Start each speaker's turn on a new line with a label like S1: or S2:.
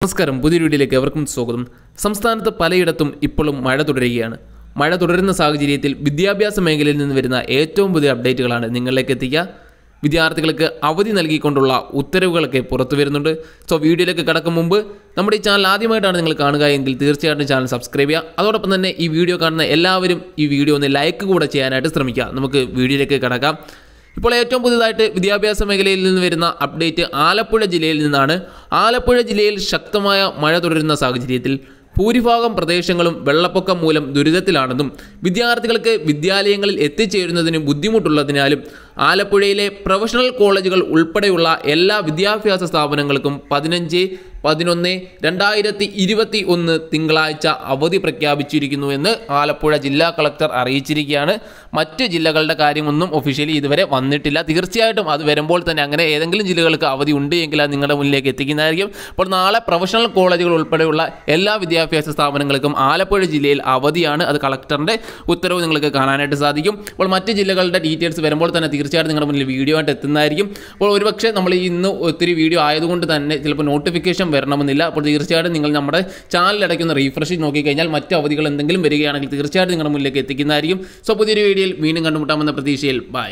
S1: നമസ്കാരം, പുതിയ വീഡിയോയിലേക്ക് എവർക്കും സ്വാഗതം. സംസ്ഥാനത്ത് പലയിടത്തും ഇപ്പോഴും മഴ തുടരുകയാണ്. മഴ തുടരുന്ന സാഹചര്യത്തിൽ വിദ്യാഭ്യാസ മേഖലയിൽ നിന്ന് വരുന്ന ഏറ്റവും പുതിയ അപ്ഡേറ്റുകളാണ് നിങ്ങളിലേക്ക് എത്തിക്കുക. വിദ്യാർത്ഥികൾക്ക് അവധി നൽകിക്കൊണ്ടുള്ള ഉത്തരവുകളൊക്കെ പുറത്തു വരുന്നുണ്ട്. സോ വീഡിയോയിലേക്ക് കടക്കും മുമ്പ് നമ്മുടെ ഈ ചാനൽ ആദ്യമായിട്ടാണ് നിങ്ങൾ കാണുക എങ്കിൽ തീർച്ചയായിട്ടും ചാനൽ സബ്സ്ക്രൈബ് ചെയ്യുക. അതോടൊപ്പം തന്നെ ഈ വീഡിയോ കാണുന്ന എല്ലാവരും ഈ വീഡിയോ ഒന്ന് ലൈക്ക് കൂടെ ചെയ്യാനായിട്ട് ശ്രമിക്കുക. നമുക്ക് വീഡിയോയിലേക്ക് കടക്കാം. ഇപ്പോൾ ഏറ്റവും പുതുതായിട്ട് വിദ്യാഭ്യാസ മേഖലയിൽ നിന്ന് വരുന്ന അപ്ഡേറ്റ് ആലപ്പുഴ ജില്ലയിൽ നിന്നാണ്. ആലപ്പുഴ ജില്ലയിൽ ശക്തമായ മഴ തുടരുന്ന സാഹചര്യത്തിൽ ഭൂരിഭാഗം പ്രദേശങ്ങളും വെള്ളപ്പൊക്കം മൂലം ദുരിതത്തിലാണെന്നും വിദ്യാർത്ഥികൾക്ക് വിദ്യാലയങ്ങളിൽ എത്തിച്ചേരുന്നതിന് ബുദ്ധിമുട്ടുള്ളതിനാലും ആലപ്പുഴയിലെ പ്രൊഫഷണൽ കോളേജുകൾ ഉൾപ്പെടെയുള്ള എല്ലാ വിദ്യാഭ്യാസ സ്ഥാപനങ്ങൾക്കും 15/11/2021 തിങ്കളാഴ്ച അവധി പ്രഖ്യാപിച്ചിരിക്കുന്നു എന്ന് ആലപ്പുഴ ജില്ലാ കളക്ടർ അറിയിച്ചിരിക്കുകയാണ്. മറ്റ് ജില്ലകളുടെ കാര്യമൊന്നും ഒഫീഷ്യലി ഇതുവരെ വന്നിട്ടില്ല. തീർച്ചയായിട്ടും അത് വരുമ്പോൾ തന്നെ അങ്ങനെ ഏതെങ്കിലും ജില്ലകൾക്ക് അവധി ഉണ്ട് എങ്കിൽ അത് നിങ്ങളുടെ മുന്നിലേക്ക് എത്തിക്കുന്നതായിരിക്കും. അപ്പോൾ നാളെ പ്രൊഫഷണൽ കോളേജുകൾ ഉൾപ്പെടെയുള്ള എല്ലാ വിദ്യാഭ്യാസ സ്ഥാപനങ്ങൾക്കും ആലപ്പുഴ ജില്ലയിൽ അവധിയാണ്. അത് കളക്ടറിൻ്റെ ഉത്തരവ് നിങ്ങൾക്ക് കാണാനായിട്ട് സാധിക്കും. അപ്പോൾ മറ്റ് ജില്ലകളുടെ ഡീറ്റെയിൽസ് വരുമ്പോൾ തന്നെ തീർച്ചയായിട്ടും നിങ്ങളുടെ മുന്നിൽ വീഡിയോ ആയിട്ട് എത്തുന്നതായിരിക്കും. അപ്പോൾ ഒരുപക്ഷെ നമ്മൾ ഇന്ന് ഒത്തിരി വീഡിയോ ആയതുകൊണ്ട് തന്നെ ചിലപ്പോൾ നോട്ടിഫിക്കേഷൻ വരണമെന്നില്ല. അപ്പോൾ തീർച്ചയായിട്ടും നിങ്ങൾ നമ്മുടെ ചാനൽ ഇടയ്ക്കൊന്ന് റീഫ്രഷ് ചെയ്ത് നോക്കിക്കഴിഞ്ഞാൽ മറ്റ് അവധികൾ എന്തെങ്കിലും വരികയാണെങ്കിൽ തീർച്ചയായിട്ടും നിങ്ങളുടെ മുന്നിലേക്ക് എത്തിക്കുന്നതായിരിക്കും. സോ പുതിയൊരു വീഡിയോയിൽ വീണ്ടും കണ്ടുമുട്ടാമെന്ന പ്രതീക്ഷയിൽ ബൈ.